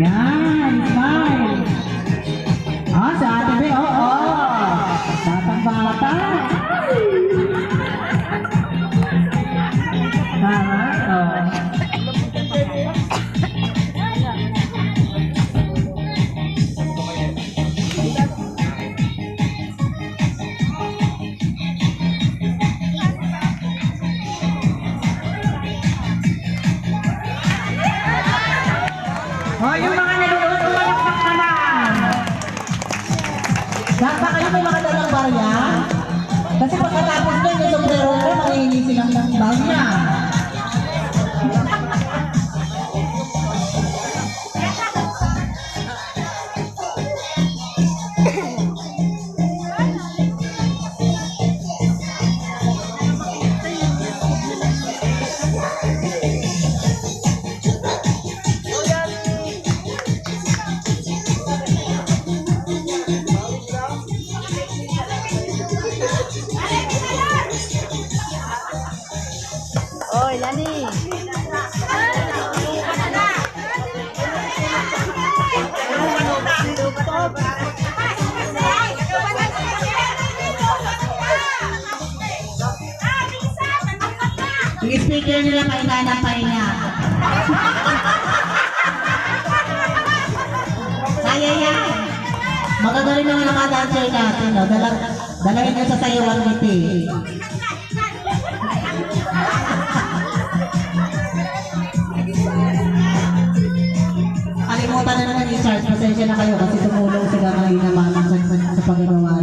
Yan, smile. Ah, sa atin ba? Oo. Batang bata. Tama, oo. Oh, yung mga nanonood, tumalakpak naman. Lahat ba kayo may mga dalang barya? Kasi pagkatapos nyo, yung sombrero ko, mahihingi silang ng barya. Oy, Lani. Yung speaker nila pahinga na pahinga. Kaya yan. Magagaling naman ang mga dancer natin. No? Dalawin na sa sayawan ngiti. Kalimutan na naman yung charge. Pasensya na kayo kasi tumulong sila kanina naman sa pagkagawa